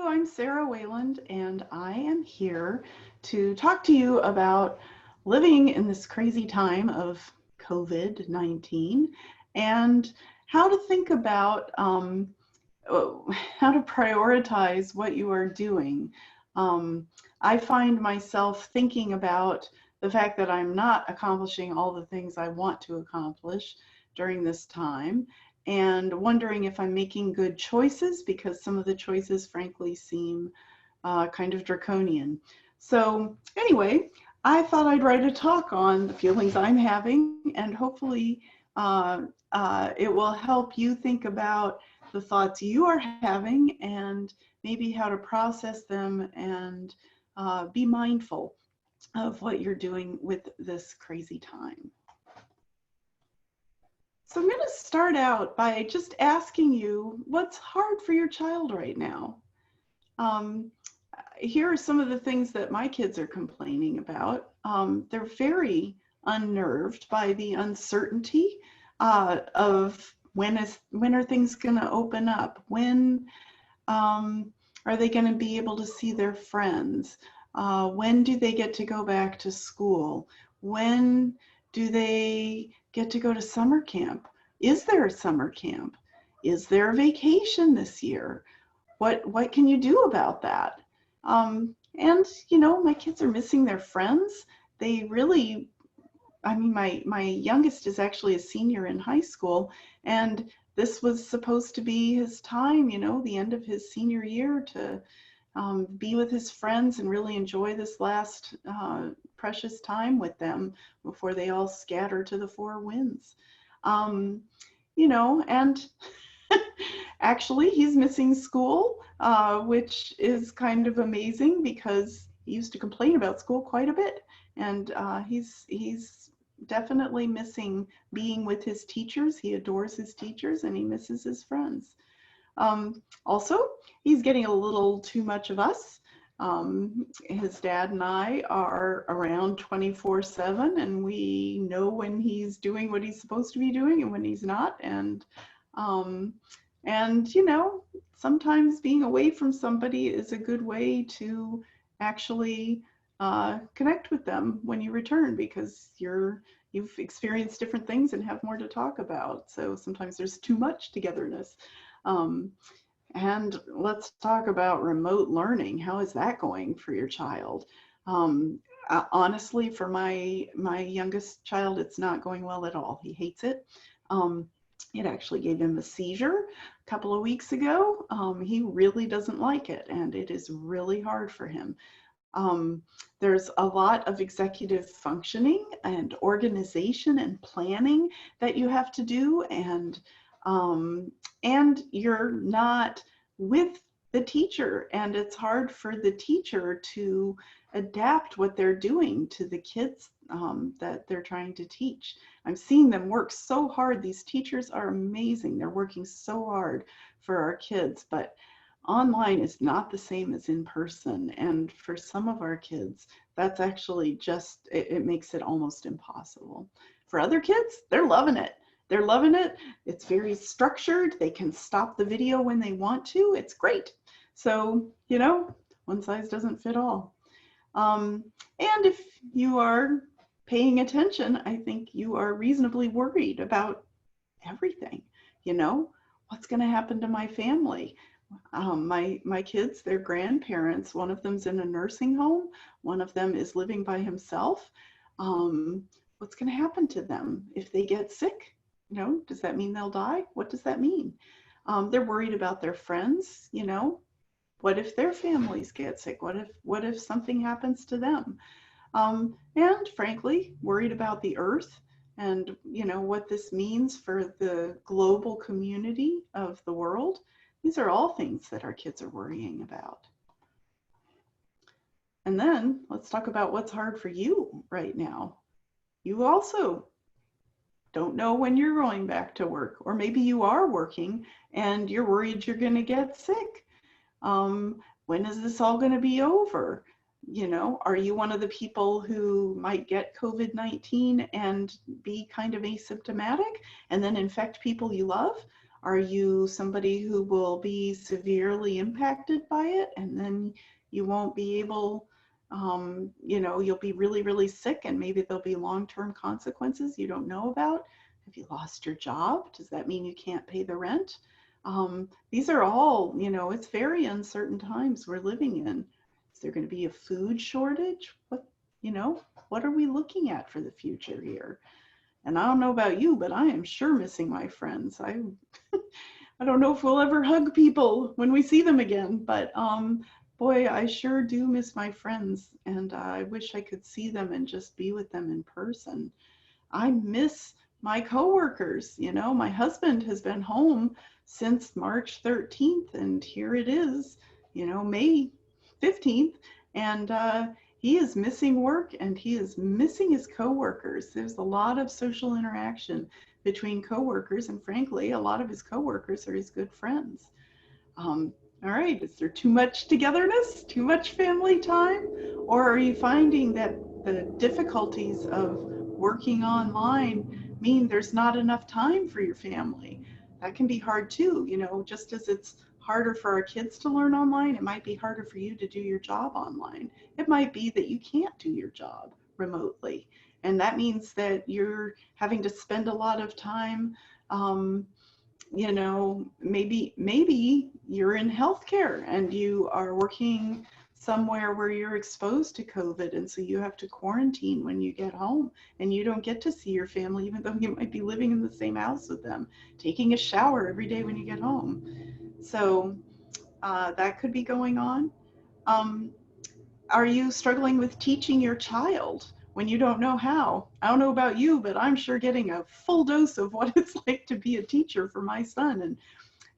Hello, I'm Sarah Wayland, and I am here to talk to you about living in this crazy time of COVID-19 and how to think about how to prioritize what you are doing. Um, I find myself thinking about the fact that I'm not accomplishing all the things I want to accomplish during this time and wondering if I'm making good choices because some of the choices, frankly, seem kind of draconian. So, anyway, I thought I'd write a talk on the feelings I'm having, and hopefully, it will help you think about the thoughts you are having and maybe how to process them and be mindful of what you're doing with this crazy time. So I'm going to start out by just asking you what's hard for your child right now. Um, Here are some of the things that my kids are complaining about. They're very unnerved by the uncertainty of when are things going to open up? When are they going to be able to see their friends? When do they get to go back to school? When do they get to go to summer camp? Is there a summer camp? Is there a vacation this year? What can you do about that? And my kids are missing their friends. They really, I mean, my youngest is actually a senior in high school, and this was supposed to be his time, the end of his senior year to be with his friends and really enjoy this last precious time with them before they all scatter to the four winds. Um, and actually, he's missing school, which is kind of amazing because he used to complain about school quite a bit, and he's definitely missing being with his teachers. He adores his teachers, and he misses his friends. Also, he's getting a little too much of us. His dad and I are around 24/7, and we know when he's doing what he's supposed to be doing and when he's not. Um, and sometimes being away from somebody is a good way to actually connect with them when you return because you've experienced different things and have more to talk about. So sometimes there's too much togetherness. Um, and let's talk about remote learning. How is that going for your child? Honestly, for my youngest child, it's not going well at all. He hates it. It actually gave him a seizure a couple of weeks ago. He really doesn't like it, and it is really hard for him. There's a lot of executive functioning and organization and planning that you have to do, and you're not with the teacher, and it's hard for the teacher to adapt what they're doing to the kids that they're trying to teach. I'm seeing them work so hard. These teachers are amazing. They're working so hard for our kids, but online is not the same as in person. And for some of our kids, that's actually it makes it almost impossible. For other kids, they're loving it. They're loving it. It's very structured. They can stop the video when they want to. It's great. So, one size doesn't fit all. And if you are paying attention, I think you are reasonably worried about everything. What's going to happen to my family? My kids, their grandparents, one of them's in a nursing home, one of them is living by himself. What's going to happen to them if they get sick? Does that mean they'll die? What does that mean? They're worried about their friends. What if their families get sick? What if something happens to them? And frankly, worried about the earth and what this means for the global community of the world. These are all things that our kids are worrying about. And then let's talk about what's hard for you right now. You also don't know when you're going back to work, or maybe you are working and you're worried you're going to get sick. When is this all going to be over? Are you one of the people who might get COVID-19 and be kind of asymptomatic and then infect people you love? Are you somebody who will be severely impacted by it, and then you won't be able, you'll be really, really sick, and maybe there'll be long-term consequences you don't know about? Have you lost your job? Does that mean you can't pay the rent? These are all, it's very uncertain times we're living in. Is there going to be a food shortage? What are we looking at for the future here? And I don't know about you, but I am sure missing my friends. I don't know if we'll ever hug people when we see them again, but boy, I sure do miss my friends, and I wish I could see them and just be with them in person. I miss my coworkers. My husband has been home since March 13th, and here it is, May 15th, and he is missing work, and he is missing his coworkers. There's a lot of social interaction between coworkers, and frankly, a lot of his coworkers are his good friends. All right, is there too much togetherness, too much family time, or are you finding that the difficulties of working online mean there's not enough time for your family? That can be hard too, just as it's harder for our kids to learn online, it might be harder for you to do your job online. It might be that you can't do your job remotely, and that means that you're having to spend a lot of time, maybe you're in healthcare and you are working somewhere where you're exposed to COVID, and so you have to quarantine when you get home, and you don't get to see your family even though you might be living in the same house with them, taking a shower every day when you get home. So that could be going on. Um, are you struggling with teaching your child when you don't know how? I don't know about you, but I'm sure getting a full dose of what it's like to be a teacher for my son, and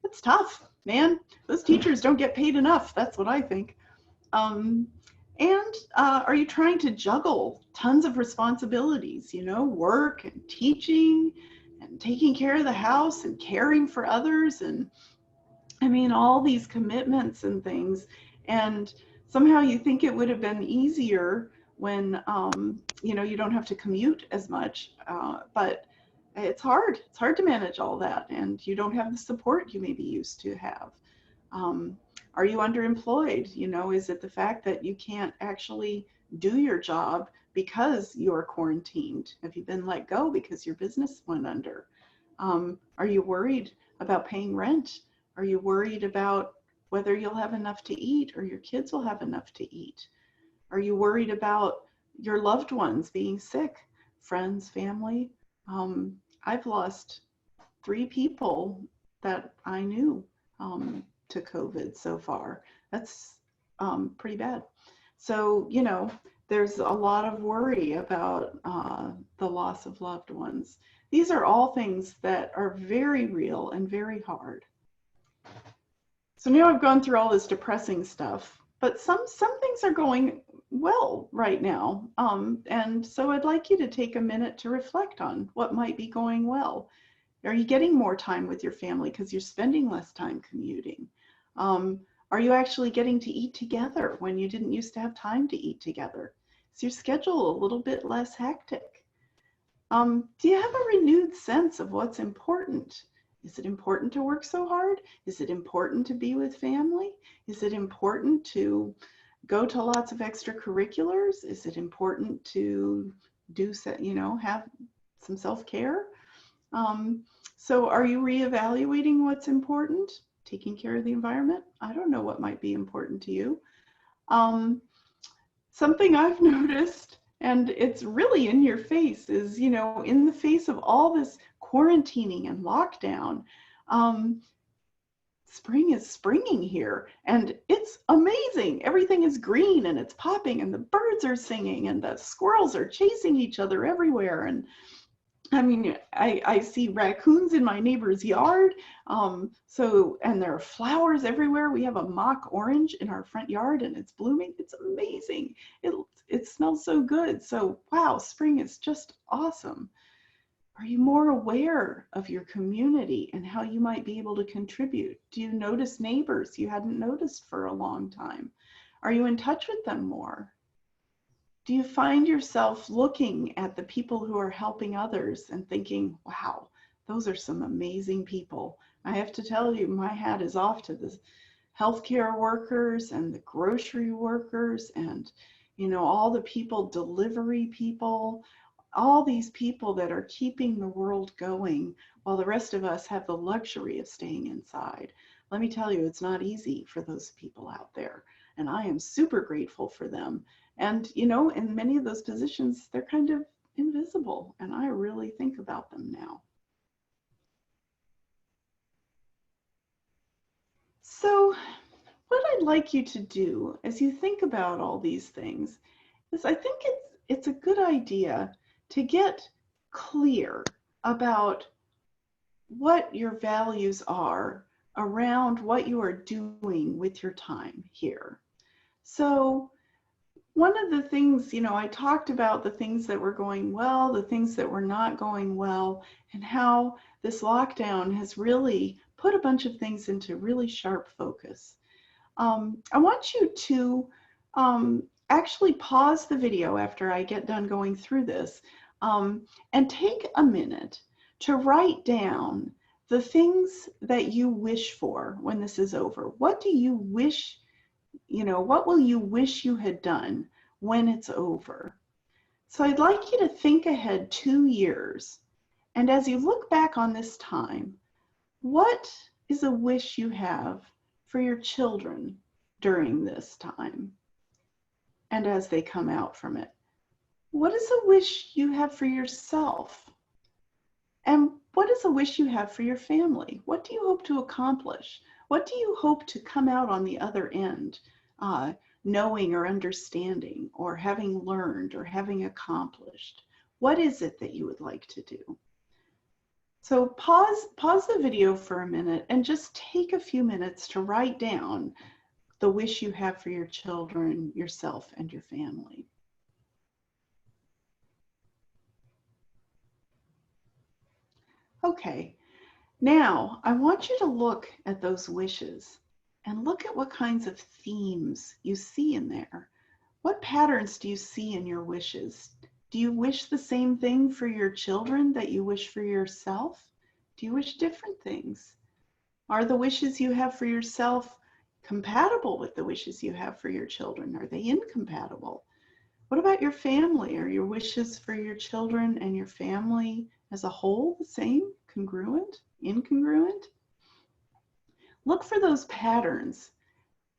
it's tough, man. Those teachers don't get paid enough. That's what I think. And are you trying to juggle tons of responsibilities, work and teaching and taking care of the house and caring for others, and all these commitments and things. And somehow you think it would have been easier when, you don't have to commute as much, but it's hard. It's hard to manage all that, and you don't have the support you maybe used to have. Are you underemployed? Is it the fact that you can't actually do your job because you're quarantined? Have you been let go because your business went under? Are you worried about paying rent? Are you worried about whether you'll have enough to eat or your kids will have enough to eat? Are you worried about your loved ones being sick, friends, family? I've lost 3 people that I knew to COVID so far. That's pretty bad. So, there's a lot of worry about the loss of loved ones. These are all things that are very real and very hard. So now I've gone through all this depressing stuff, but some things are going well right now. And so I'd like you to take a minute to reflect on what might be going well. Are you getting more time with your family because you're spending less time commuting? Are you actually getting to eat together when you didn't used to have time to eat together? Is your schedule a little bit less hectic? Do you have a renewed sense of what's important? Is it important to work so hard? Is it important to be with family? Is it important to go to lots of extracurriculars? Is it important to have some self-care? So are you reevaluating what's important? Taking care of the environment? I don't know what might be important to you. Something I've noticed, and it's really in your face, is, in the face of all this quarantining and lockdown, spring is springing here, and it's amazing. Everything is green and it's popping, and the birds are singing, and the squirrels are chasing each other everywhere. And I see raccoons in my neighbor's yard. And there are flowers everywhere. We have a mock orange in our front yard, and it's blooming. It's amazing. It smells so good. So, wow, spring is just awesome. Are you more aware of your community and how you might be able to contribute? Do you notice neighbors you hadn't noticed for a long time? Are you in touch with them more? Do you find yourself looking at the people who are helping others and thinking, wow, those are some amazing people. I have to tell you, my hat is off to the healthcare workers and the grocery workers and, you know, all the people, delivery people, all these people that are keeping the world going while the rest of us have the luxury of staying inside. Let me tell you, it's not easy for those people out there. And I am super grateful for them. And, you know, in many of those positions, they're kind of invisible. And I really think about them now. So what I'd like you to do as you think about all these things is I think it's a good idea to get clear about what your values are around what you are doing with your time here. So one of the things, you know, I talked about the things that were going well, the things that were not going well, and how this lockdown has really put a bunch of things into really sharp focus. I want you to actually pause the video after I get done going through this and take a minute to write down the things that you wish for when this is over. What do you wish, you know, what will you wish you had done when it's over? So I'd like you to think ahead 2 years. And as you look back on this time, what is a wish you have for your children during this time and as they come out from it? What is a wish you have for yourself? And what is a wish you have for your family? What do you hope to accomplish? What do you hope to come out on the other end, knowing or understanding or having learned or having accomplished? What is it that you would like to do? So pause the video for a minute and just take a few minutes to write down the wish you have for your children, yourself, and your family. Okay, now I want you to look at those wishes and look at what kinds of themes you see in there. What patterns do you see in your wishes? Do you wish the same thing for your children that you wish for yourself? Do you wish different things? Are the wishes you have for yourself compatible with the wishes you have for your children? Are they incompatible? What about your family? Are your wishes for your children and your family as a whole the same, congruent, incongruent? Look for those patterns.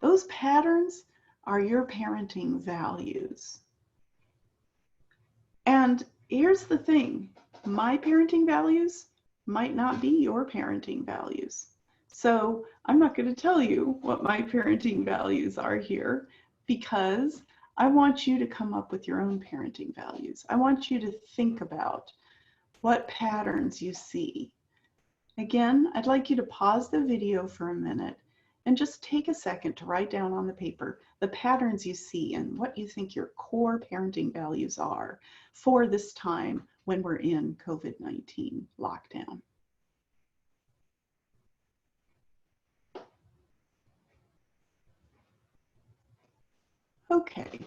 Those patterns are your parenting values. And here's the thing, my parenting values might not be your parenting values. So I'm not going to tell you what my parenting values are here because I want you to come up with your own parenting values. I want you to think about what patterns you see. Again, I'd like you to pause the video for a minute and just take a second to write down on the paper the patterns you see and what you think your core parenting values are for this time when we're in COVID-19 lockdown. Okay.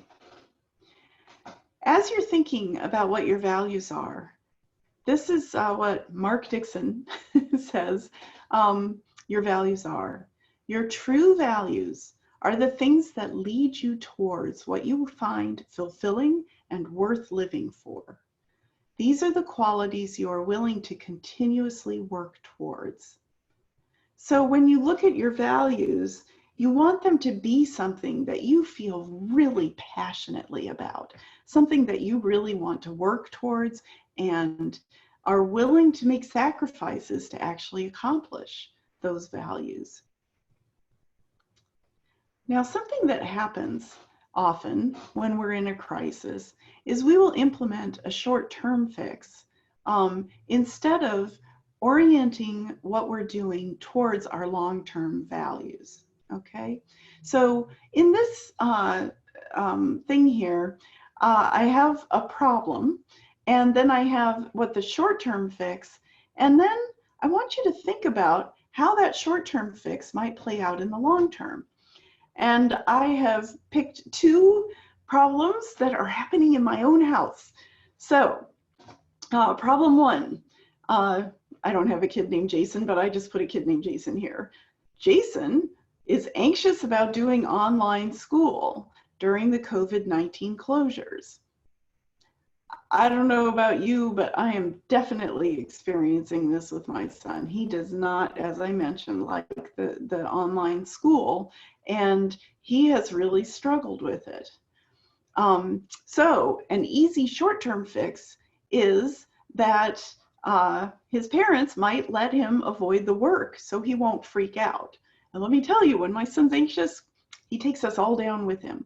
As you're thinking about what your values are, this is what Mark Dixon says your values are. Your true values are the things that lead you towards what you find fulfilling and worth living for. These are the qualities you are willing to continuously work towards. So when you look at your values, you want them to be something that you feel really passionately about, something that you really want to work towards and are willing to make sacrifices to actually accomplish those values. Now, something that happens often when we're in a crisis is we will implement a short-term fix instead of orienting what we're doing towards our long-term values. Okay, so in this thing here, I have a problem, and then I have what the short-term fix, and then I want you to think about how that short-term fix might play out in the long term. And I have picked two problems that are happening in my own house. So problem one, I I don't have a kid named Jason, but I just put a kid named Jason here. Jason is anxious about doing online school during the COVID-19 closures. I don't know about you, but I am definitely experiencing this with my son. He does not, as I mentioned, like the online school, and he has really struggled with it. So an easy short-term fix is that his parents might let him avoid the work so he won't freak out. And let me tell you, when my son's anxious, he takes us all down with him.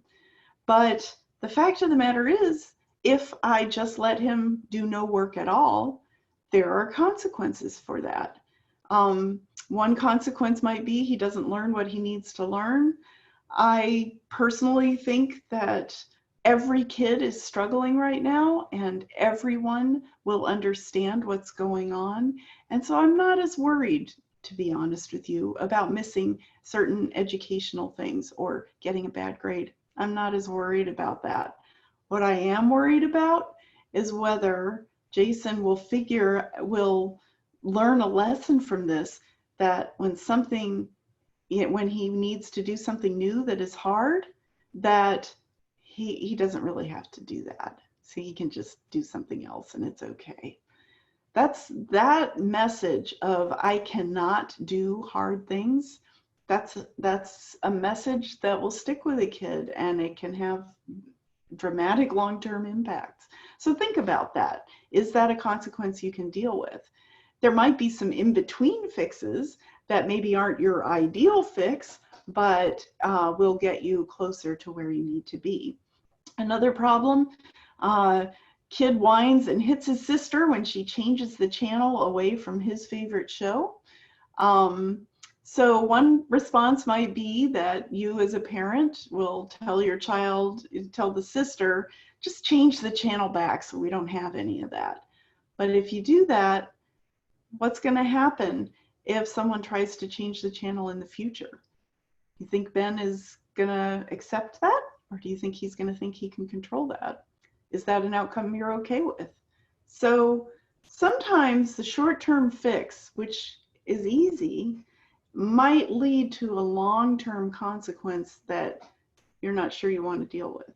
But the fact of the matter is, if I just let him do no work at all, there are consequences for that. One consequence might be he doesn't learn what he needs to learn. I personally think that every kid is struggling right now and everyone will understand what's going on. And so I'm not as worried, to be honest with you, about missing certain educational things or getting a bad grade. I'm not as worried about that. What I am worried about is whether Jason will learn a lesson from this, that when he needs to do something new that is hard, that he doesn't really have to do that. So he can just do something else and it's okay. That message of I cannot do hard things, that's a message that will stick with a kid, and it can have dramatic long-term impacts. So think about that. Is that a consequence you can deal with? There might be some in-between fixes that maybe aren't your ideal fix, but will get you closer to where you need to be. Another problem, kid whines and hits his sister when she changes the channel away from his favorite show. So one response might be that you as a parent will tell the sister, just change the channel back so we don't have any of that. But if you do that, what's going to happen if someone tries to change the channel in the future? You think Ben is going to accept that? Or do you think he's going to think he can control that? Is that an outcome you're okay with? So sometimes the short-term fix, which is easy, might lead to a long-term consequence that you're not sure you want to deal with.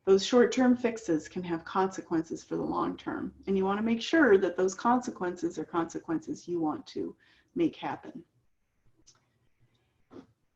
Those short-term fixes can have consequences for the long term, and you want to make sure that those consequences are consequences you want to make happen.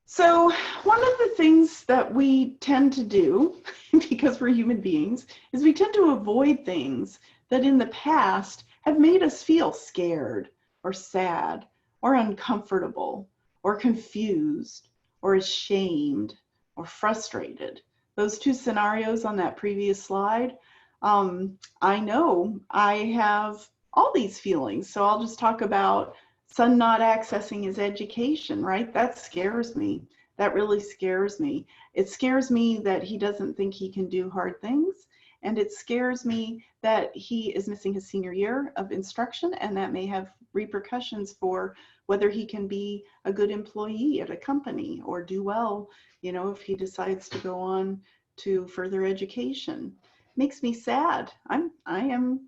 So one of the things that we tend to do, because we're human beings, is we tend to avoid things that in the past have made us feel scared or sad or uncomfortable or confused or ashamed or frustrated. Those two scenarios on that previous slide, I know I have all these feelings. So I'll just talk about son not accessing his education, right? That scares me. That really scares me. It scares me that he doesn't think he can do hard things. And it scares me that he is missing his senior year of instruction, and that may have repercussions for whether he can be a good employee at a company or do well, if he decides to go on to further education. Makes me sad. I am,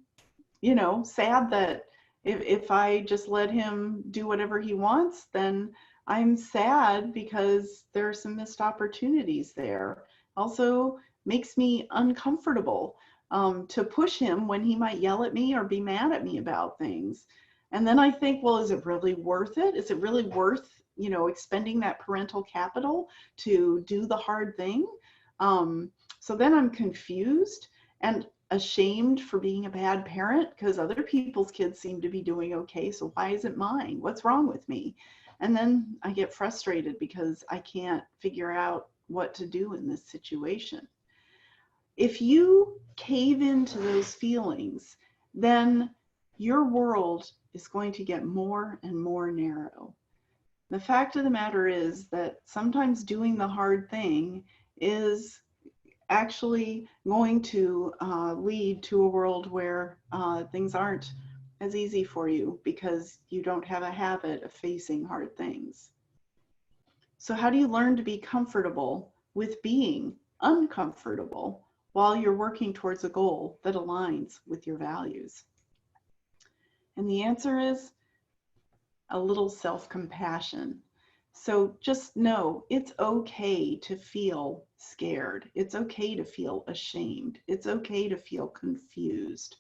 sad that if I just let him do whatever he wants, then I'm sad because there are some missed opportunities there. Also makes me uncomfortable to push him when he might yell at me or be mad at me about things. And then I think, well, is it really worth it? Is it really worth, expending that parental capital to do the hard thing? So then I'm confused and ashamed for being a bad parent because other people's kids seem to be doing okay. So why isn't mine? What's wrong with me? And then I get frustrated because I can't figure out what to do in this situation. If you cave into those feelings, then your world is going to get more and more narrow. The fact of the matter is that sometimes doing the hard thing is actually going to lead to a world where things aren't as easy for you because you don't have a habit of facing hard things. So how do you learn to be comfortable with being uncomfortable while you're working towards a goal that aligns with your values? And the answer is a little self-compassion. So just know it's okay to feel scared. It's okay to feel ashamed. It's okay to feel confused.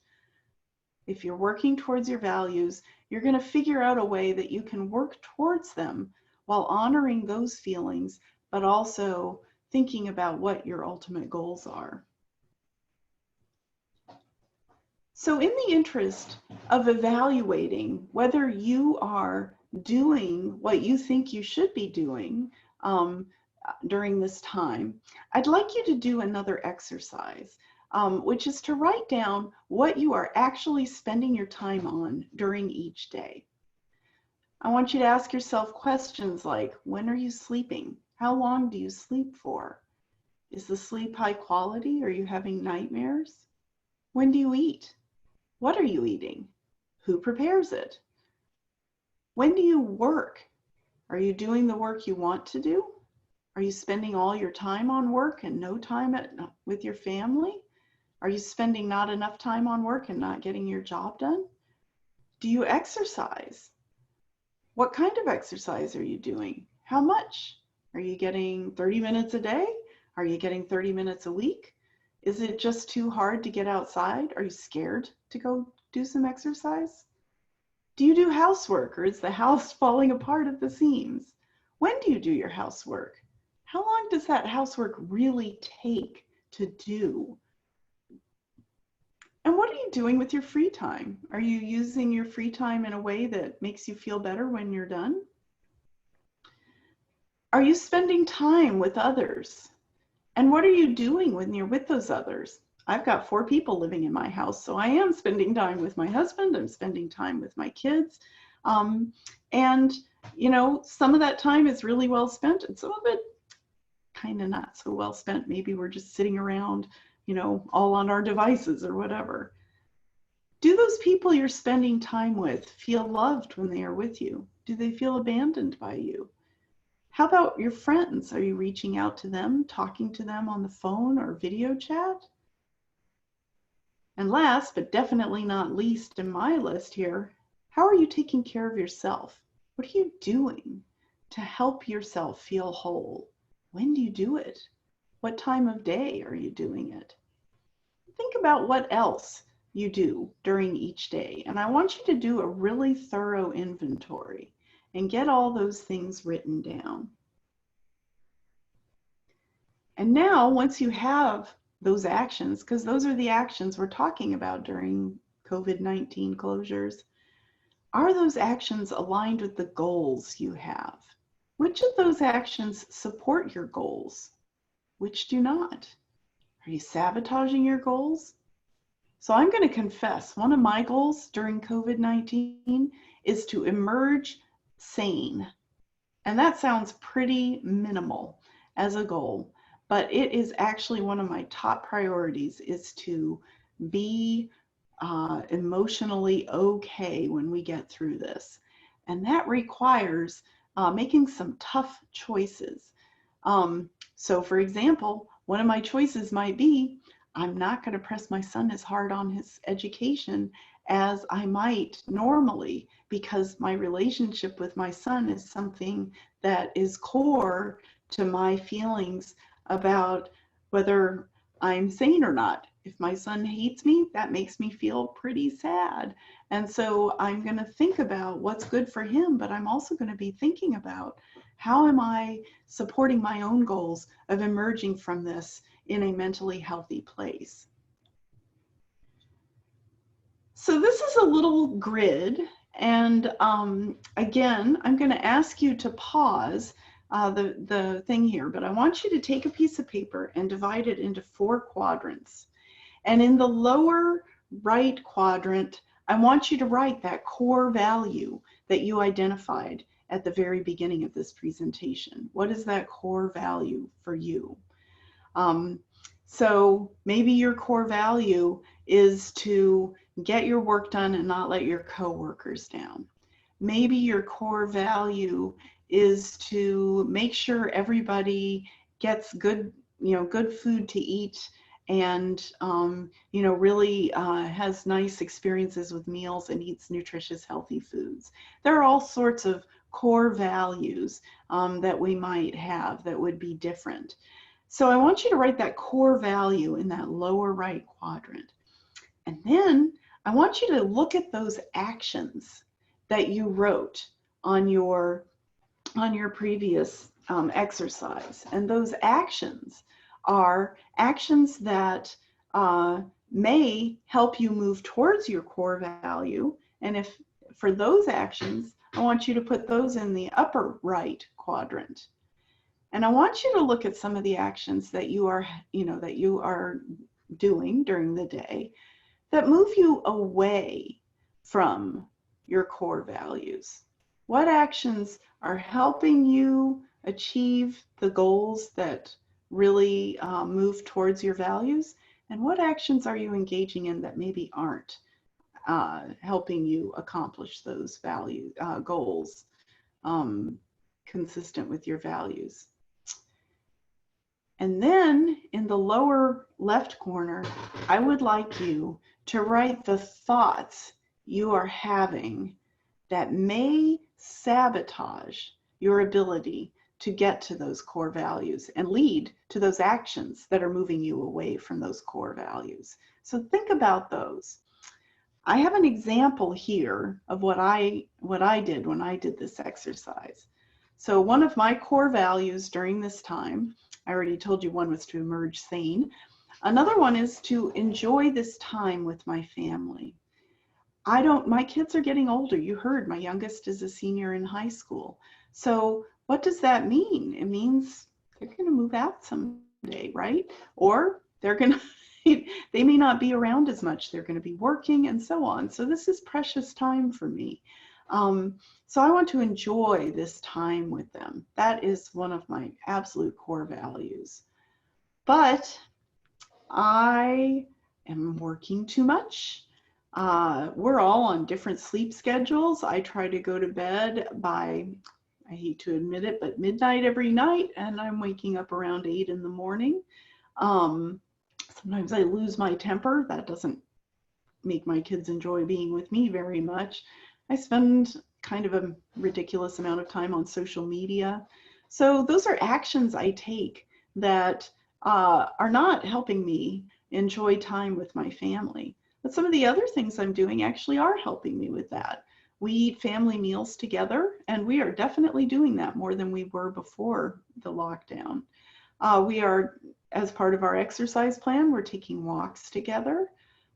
If you're working towards your values, you're going to figure out a way that you can work towards them while honoring those feelings, but also thinking about what your ultimate goals are. So in the interest of evaluating whether you are doing what you think you should be doing during this time, I'd like you to do another exercise, which is to write down what you are actually spending your time on during each day. I want you to ask yourself questions like, when are you sleeping? How long do you sleep for? Is the sleep high quality? Are you having nightmares? When do you eat? What are you eating? Who prepares it? When do you work? Are you doing the work you want to do? Are you spending all your time on work and no time with your family? Are you spending not enough time on work and not getting your job done? Do you exercise? What kind of exercise are you doing? How much? Are you getting 30 minutes a day? Are you getting 30 minutes a week? Is it just too hard to get outside? Are you scared to go do some exercise? Do you do housework, or is the house falling apart at the seams? When do you do your housework? How long does that housework really take to do? And what are you doing with your free time? Are you using your free time in a way that makes you feel better when you're done? Are you spending time with others? And what are you doing when you're with those others? I've got 4 people living in my house, so I am spending time with my husband, I'm spending time with my kids. And, you know, some of that time is really well spent and some of it kind of not so well spent. Maybe we're just sitting around, you know, all on our devices or whatever. Do those people you're spending time with feel loved when they are with you? Do they feel abandoned by you? How about your friends? Are you reaching out to them, talking to them on the phone or video chat? And last, but definitely not least in my list here, how are you taking care of yourself? What are you doing to help yourself feel whole? When do you do it? What time of day are you doing it? Think about what else you do during each day. And I want you to do a really thorough inventory and get all those things written down. And now, once you have those actions, because those are the actions we're talking about during COVID-19 closures, are those actions aligned with the goals you have? Which of those actions support your goals? Which do not? Are you sabotaging your goals? So I'm going to confess, one of my goals during COVID-19 is to emerge sane. And that sounds pretty minimal as a goal, but it is actually one of my top priorities, is to be emotionally okay when we get through this. And that requires making some tough choices. So for example, one of my choices might be, I'm not going to press my son as hard on his education as I might normally, because my relationship with my son is something that is core to my feelings about whether I'm sane or not. If my son hates me, that makes me feel pretty sad. And so I'm going to think about what's good for him, but I'm also going to be thinking about how am I supporting my own goals of emerging from this in a mentally healthy place. So this is a little grid, and again, I'm going to ask you to pause the thing here, but I want you to take a piece of paper and divide it into 4 quadrants. And in the lower right quadrant, I want you to write that core value that you identified at the very beginning of this presentation. What is that core value for you? So maybe your core value is to get your work done and not let your coworkers down. Maybe your core value is to make sure everybody gets good, good food to eat and you know, really has nice experiences with meals and eats nutritious, healthy foods. There are all sorts of core values that we might have that would be different. So I want you to write that core value in that lower right quadrant. And then I want you to look at those actions that you wrote on your previous exercise. And those actions are actions that may help you move towards your core value. And if for those actions, I want you to put those in the upper right quadrant. And I want you to look at some of the actions that you are, that you are doing during the day that move you away from your core values. What actions are helping you achieve the goals that really move towards your values? And what actions are you engaging in that maybe aren't helping you accomplish those goals consistent with your values? And then in the lower left corner, I would like you to write the thoughts you are having that may sabotage your ability to get to those core values and lead to those actions that are moving you away from those core values. So think about those. I have an example here of what I did when I did this exercise. So one of my core values during this time, I already told you one was to emerge sane. Another one is to enjoy this time with my family. My kids are getting older. You heard my youngest is a senior in high school. So what does that mean? It means they're going to move out someday, right? Or they're going to, they may not be around as much. They're going to be working and so on. So this is precious time for me. So I want to enjoy this time with them. That is one of my absolute core values. But I am working too much. We're all on different sleep schedules. I try to go to bed by, I hate to admit it, but midnight every night, and I'm waking up around 8 in the morning. Sometimes I lose my temper. That doesn't make my kids enjoy being with me very much. I spend kind of a ridiculous amount of time on social media. So those are actions I take that are not helping me enjoy time with my family. But some of the other things I'm doing actually are helping me with that. We eat family meals together, and we are definitely doing that more than we were before the lockdown. We are, as part of our exercise plan, we're taking walks together.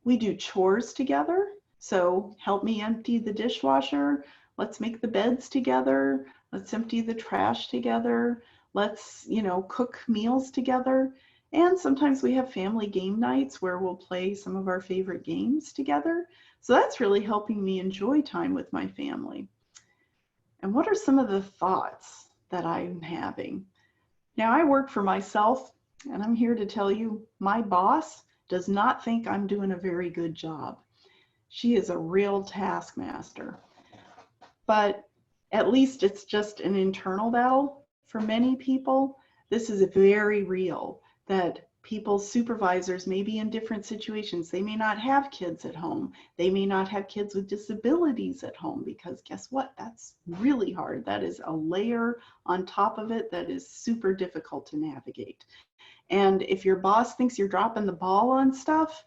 We do chores together. So help me empty the dishwasher. Let's make the beds together. Let's empty the trash together. Let's, cook meals together. And sometimes we have family game nights where we'll play some of our favorite games together. So that's really helping me enjoy time with my family. And what are some of the thoughts that I'm having? Now, I work for myself, and I'm here to tell you, my boss does not think I'm doing a very good job. She is a real taskmaster. But at least it's just an internal battle for many people. This is very real, that people's supervisors may be in different situations. They may not have kids at home. They may not have kids with disabilities at home, because guess what? That's really hard. That is a layer on top of it that is super difficult to navigate. And if your boss thinks you're dropping the ball on stuff,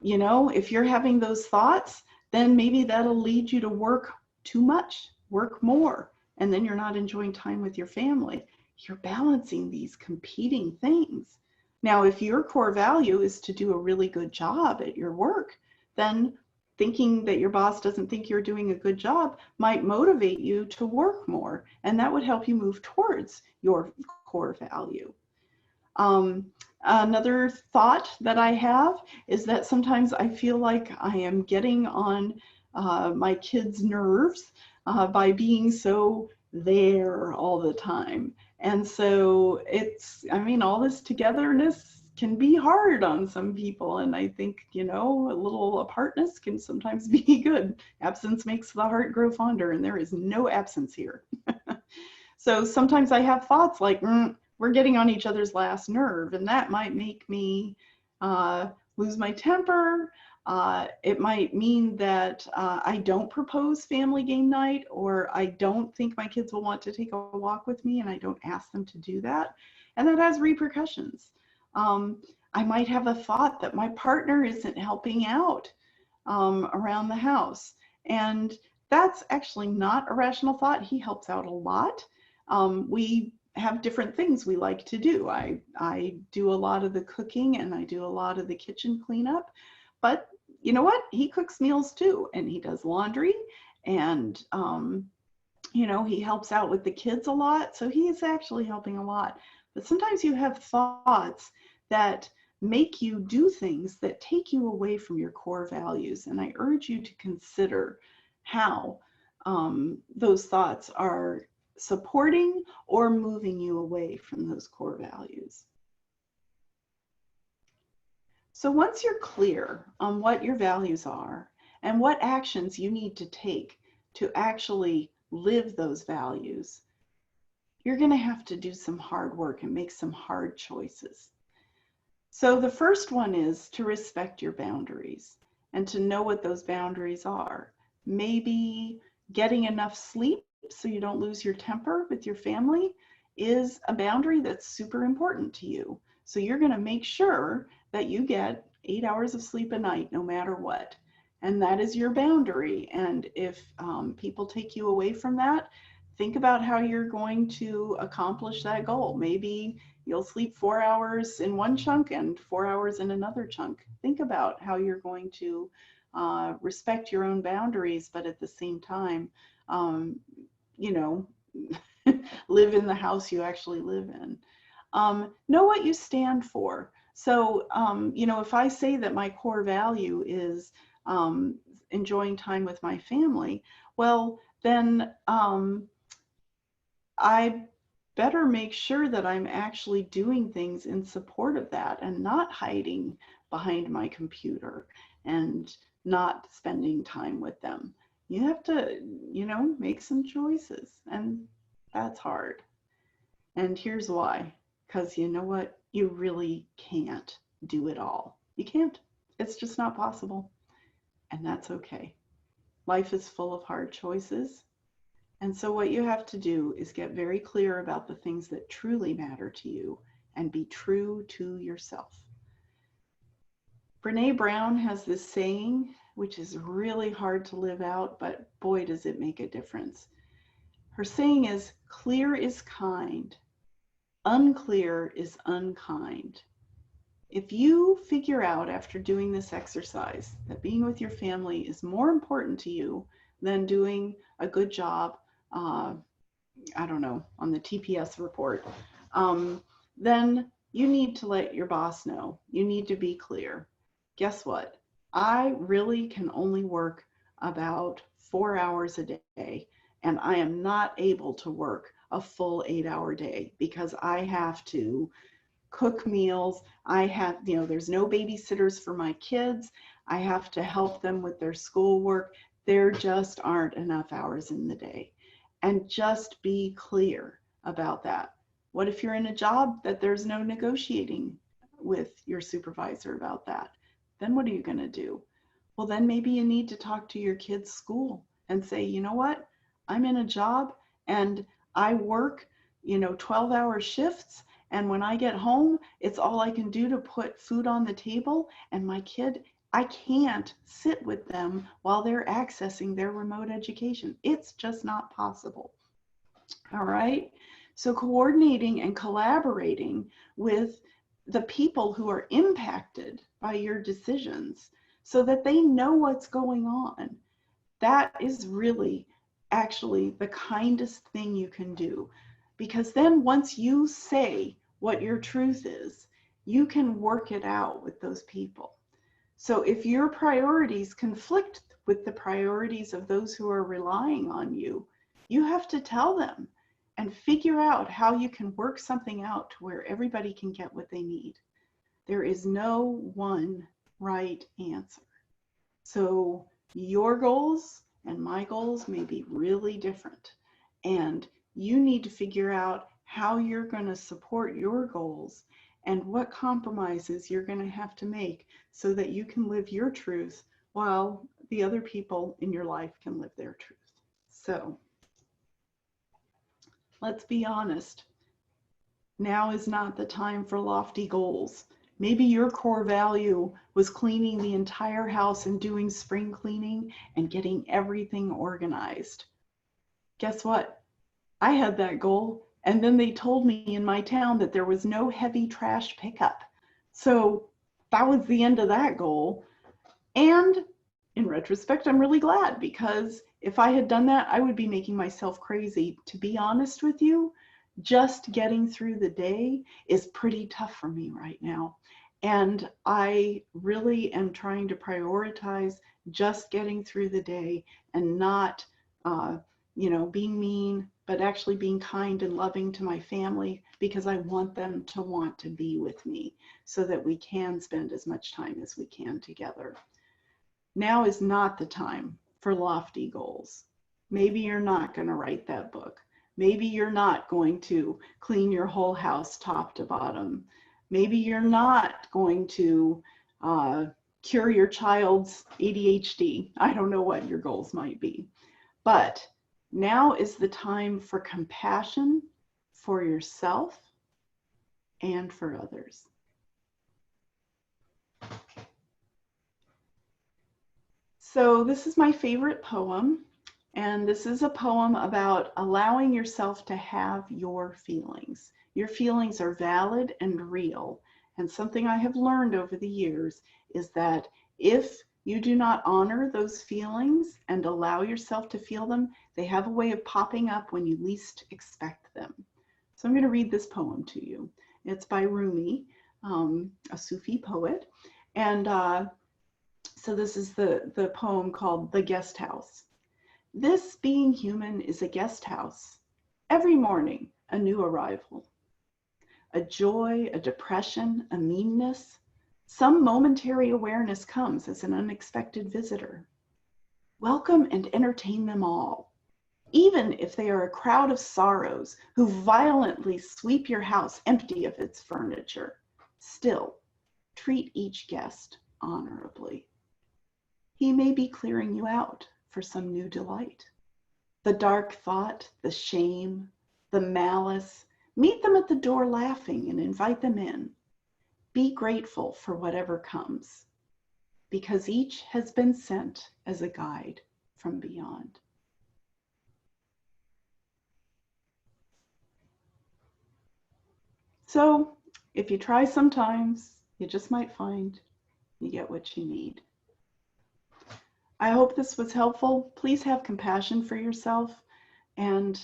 if you're having those thoughts, then maybe that'll lead you to work too much, work more, and then you're not enjoying time with your family. You're balancing these competing things. Now, if your core value is to do a really good job at your work, then thinking that your boss doesn't think you're doing a good job might motivate you to work more, and that would help you move towards your core value. Another thought that I have is that sometimes I feel like I am getting on my kids' nerves by being so there all the time. And so all this togetherness can be hard on some people. And I think, a little apartness can sometimes be good. Absence makes the heart grow fonder, and there is no absence here. So sometimes I have thoughts like, we're getting on each other's last nerve, and that might make me lose my temper. It might mean that I don't propose family game night, or I don't think my kids will want to take a walk with me and I don't ask them to do that. And that has repercussions. I might have a thought that my partner isn't helping out around the house. And that's actually not a rational thought. He helps out a lot. We have different things we like to do. I do a lot of the cooking and I do a lot of the kitchen cleanup, but you know what? He cooks meals too, and he does laundry, and he helps out with the kids a lot. So he is actually helping a lot. But sometimes you have thoughts that make you do things that take you away from your core values. And I urge you to consider how those thoughts are supporting or moving you away from those core values. So once you're clear on what your values are and what actions you need to take to actually live those values, you're going to have to do some hard work and make some hard choices. So the first one is to respect your boundaries and to know what those boundaries are. Maybe getting enough sleep so you don't lose your temper with your family is a boundary that's super important to you. So you're going to make sure that you get 8 hours of sleep a night, no matter what. And that is your boundary. And if people take you away from that, think about how you're going to accomplish that goal. Maybe you'll sleep 4 hours in one chunk and 4 hours in another chunk. Think about how you're going to respect your own boundaries, but at the same time, live in the house you actually live in. Know what you stand for. So, if I say that my core value is enjoying time with my family, well, then I better make sure that I'm actually doing things in support of that and not hiding behind my computer and not spending time with them. You have to, make some choices, and that's hard. And here's why. Because you know what? You really can't do it all. You can't. It's just not possible. And that's okay. Life is full of hard choices. And so what you have to do is get very clear about the things that truly matter to you and be true to yourself. Brene Brown has this saying, which is really hard to live out, but boy, does it make a difference. Her saying is, clear is kind, unclear is unkind. If you figure out after doing this exercise that being with your family is more important to you than doing a good job, on the TPS report, then you need to let your boss know. You need to be clear. Guess what? I really can only work about 4 hours a day, and I am not able to work a full 8-hour day because I have to cook meals. I have, there's no babysitters for my kids. I have to help them with their schoolwork. There just aren't enough hours in the day. And just be clear about that. What if you're in a job that there's no negotiating with your supervisor about that? Then what are you going to do? Well, then maybe you need to talk to your kid's school and say, you know what? I'm in a job and I work, 12-hour shifts. And when I get home, it's all I can do to put food on the table. And my kid, I can't sit with them while they're accessing their remote education. It's just not possible. All right. So coordinating and collaborating with the people who are impacted by your decisions so that they know what's going on. That is really actually the kindest thing you can do. Because then once you say what your truth is, you can work it out with those people. So if your priorities conflict with the priorities of those who are relying on you, you have to tell them and figure out how you can work something out to where everybody can get what they need. There is no one right answer. So your goals and my goals may be really different. And you need to figure out how you're going to support your goals and what compromises you're going to have to make so that you can live your truth while the other people in your life can live their truth. So let's be honest. Now is not the time for lofty goals. Maybe your core value was cleaning the entire house and doing spring cleaning and getting everything organized. Guess what? I had that goal, and then they told me in my town that there was no heavy trash pickup. So that was the end of that goal. And in retrospect, I'm really glad, because if I had done that, I would be making myself crazy. To be honest with you, just getting through the day is pretty tough for me right now. And I really am trying to prioritize just getting through the day and not, being mean, but actually being kind and loving to my family, because I want them to want to be with me so that we can spend as much time as we can together. Now is not the time for lofty goals. Maybe you're not going to write that book. Maybe you're not going to clean your whole house top to bottom. Maybe you're not going to cure your child's ADHD. I don't know what your goals might be. But now is the time for compassion for yourself and for others. So this is my favorite poem, and this is a poem about allowing yourself to have your feelings. Your feelings are valid and real, and something I have learned over the years is that if you do not honor those feelings and allow yourself to feel them, they have a way of popping up when you least expect them. So I'm going to read this poem to you. It's by Rumi, a Sufi poet, and so this is the poem called The Guest House. This being human is a guest house. Every morning, a new arrival. A joy, a depression, a meanness. Some momentary awareness comes as an unexpected visitor. Welcome and entertain them all, even if they are a crowd of sorrows who violently sweep your house empty of its furniture. Still, treat each guest honorably. He may be clearing you out for some new delight. The dark thought, the shame, the malice, meet them at the door laughing and invite them in. Be grateful for whatever comes, because each has been sent as a guide from beyond. So if you try sometimes, you just might find you get what you need. I hope this was helpful. Please have compassion for yourself, and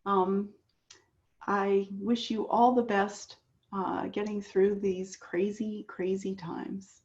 I wish you all the best getting through these crazy, crazy times.